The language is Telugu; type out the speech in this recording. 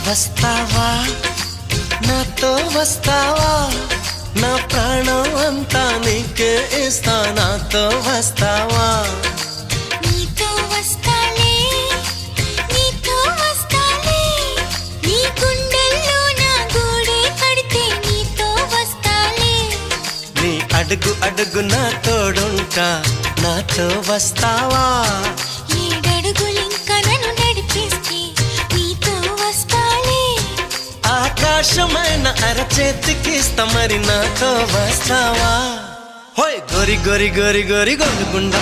వస్తావా నాతో వస్తావా నా ప్రాణం అంతా నీకే ఇస్తా నాతో వస్తావా నీతో వస్తాలే నీతో వస్తాలే నీ గుండెల్లో నా గూడే కడితే నీతో వస్తాలే నీ అడుగు అడుగు నా తోడుంటా నాతో వస్తావా ఏడడుగులింక నన్ను నడిపిస్తే నీతో వస్తాలే ఆకాశమైన అరచేతికిస్తా మరి నాతో వస్తావా హోయ్ గోరి గోరి గోరి గోరి గోలుగుండ